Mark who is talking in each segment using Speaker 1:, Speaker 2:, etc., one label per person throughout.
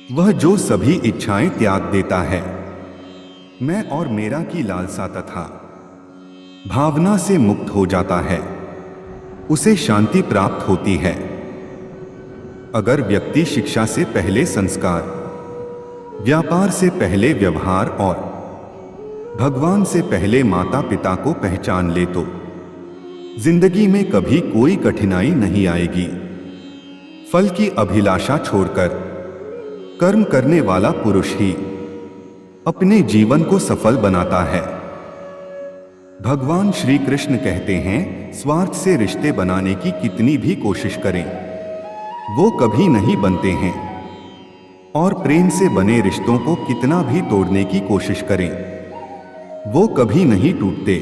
Speaker 1: वह जो सभी इच्छाएं त्याग देता है, मैं और मेरा की लालसा तथा भावना से मुक्त हो जाता है, उसे शांति प्राप्त होती है। अगर व्यक्ति शिक्षा से पहले संस्कार, व्यापार से पहले व्यवहार और भगवान से पहले माता पिता को पहचान ले तो जिंदगी में कभी कोई कठिनाई नहीं आएगी। फल की अभिलाषा छोड़कर कर्म करने वाला पुरुष ही अपने जीवन को सफल बनाता है। भगवान श्री कृष्ण कहते हैं, स्वार्थ से रिश्ते बनाने की कितनी भी कोशिश करें, वो कभी नहीं बनते हैं, और प्रेम से बने रिश्तों को कितना भी तोड़ने की कोशिश करें, वो कभी नहीं टूटते।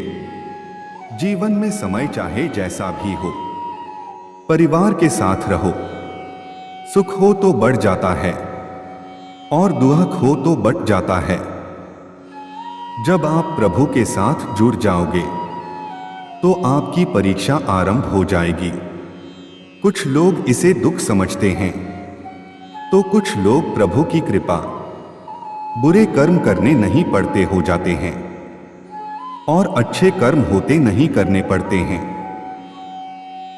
Speaker 1: जीवन में समय चाहे जैसा भी हो, परिवार के साथ रहो। सुख हो तो बढ़ जाता है और दुख हो तो बट जाता है। जब आप प्रभु के साथ जुड़ जाओगे तो आपकी परीक्षा आरंभ हो जाएगी। कुछ लोग इसे दुख समझते हैं तो कुछ लोग प्रभु की कृपा बुरे कर्म करने नहीं पड़ते हो जाते हैं और अच्छे कर्म होते नहीं करने पड़ते हैं।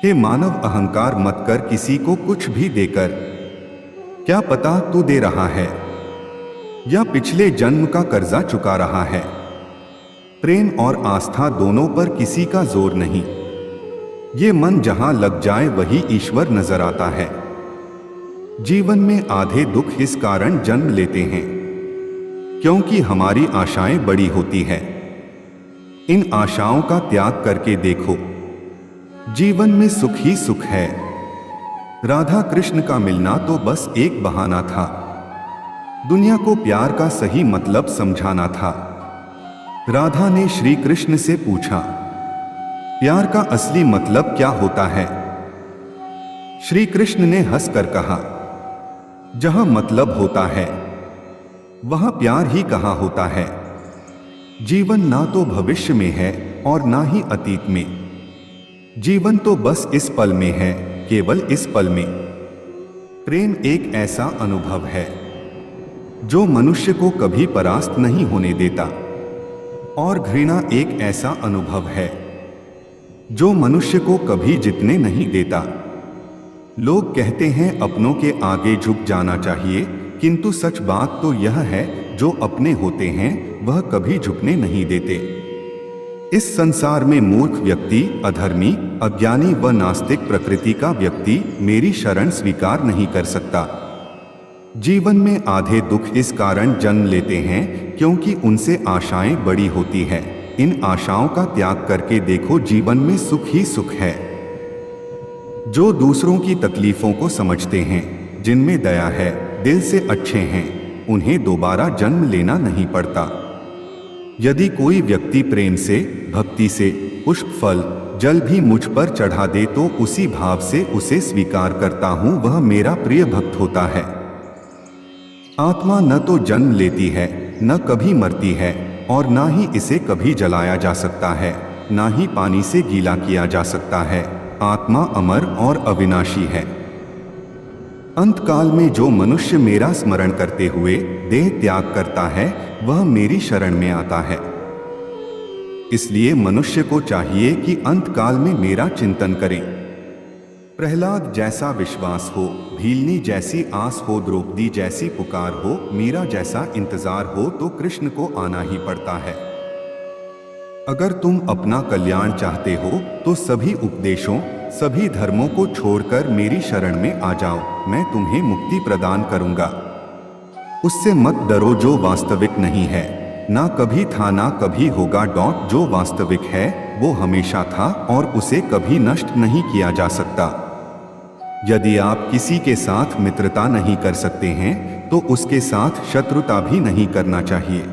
Speaker 1: हे मानव, अहंकार मत कर किसी को कुछ भी देकर। क्या पता तू दे रहा है या पिछले जन्म का कर्जा चुका रहा है। प्रेम और आस्था दोनों पर किसी का जोर नहीं। ये मन जहां लग जाए वही ईश्वर नजर आता है। जीवन में आधे दुख इस कारण जन्म लेते हैं क्योंकि हमारी आशाएं बड़ी होती है। इन आशाओं का त्याग करके देखो, जीवन में सुख ही सुख है। राधा कृष्ण का मिलना तो बस एक बहाना था। दुनिया को प्यार का सही मतलब समझाना था। राधा ने श्री कृष्ण से पूछा, प्यार का असली मतलब क्या होता है? श्री कृष्ण ने हंसकर कहा, जहां मतलब होता है वहां प्यार ही कहाँ होता है। जीवन ना तो भविष्य में है और ना ही अतीत में। जीवन तो बस इस पल में है, केवल इस पल में। प्रेम एक ऐसा अनुभव है जो मनुष्य को कभी परास्त नहीं होने देता, और घृणा एक ऐसा अनुभव है जो मनुष्य को कभी जीतने नहीं देता। लोग कहते हैं अपनों के आगे झुक जाना चाहिए, किंतु सच बात तो यह है, जो अपने होते हैं वह कभी झुकने नहीं देते। इस संसार में मूर्ख व्यक्ति, अधर्मी, अज्ञानी व नास्तिक प्रकृति का व्यक्ति मेरी शरण स्वीकार नहीं कर सकता। जीवन में आधे दुख इस कारण जन्म लेते हैं क्योंकि उनसे आशाएं बड़ी होती है। इन आशाओं का त्याग करके देखो, जीवन में सुख ही सुख है। जो दूसरों की तकलीफों को समझते हैं, जिनमें दया है, दिल से अच्छे हैं, उन्हें दोबारा जन्म लेना नहीं पड़ता। यदि कोई व्यक्ति प्रेम से, भक्ति से पुष्प, फल, जल भी मुझ पर चढ़ा दे तो उसी भाव से उसे स्वीकार करता हूं, वह मेरा प्रिय भक्त होता है। आत्मा न तो जन्म लेती है, न कभी मरती है, और ना ही इसे कभी जलाया जा सकता है, ना ही पानी से गीला किया जा सकता है। आत्मा अमर और अविनाशी है। अंतकाल में जो मनुष्य मेरा स्मरण करते हुए देह त्याग करता है, वह मेरी शरण में आता है। इसलिए मनुष्य को चाहिए कि अंतकाल में मेरा चिंतन करें। प्रहलाद जैसा विश्वास हो, भीलनी जैसी आस हो, द्रौपदी जैसी पुकार हो, मीरा जैसा इंतजार हो, तो कृष्ण को आना ही पड़ता है। अगर तुम अपना कल्याण चाहते हो तो सभी उपदेशों, सभी धर्मों को छोड़कर मेरी शरण में आ जाओ, मैं तुम्हें मुक्ति प्रदान करूंगा। उससे मत डरो जो वास्तविक नहीं है, ना कभी था ना कभी होगा। जो वास्तविक है वो हमेशा था और उसे कभी नष्ट नहीं किया जा सकता। यदि आप किसी के साथ मित्रता नहीं कर सकते हैं तो उसके साथ शत्रुता भी नहीं करना चाहिए।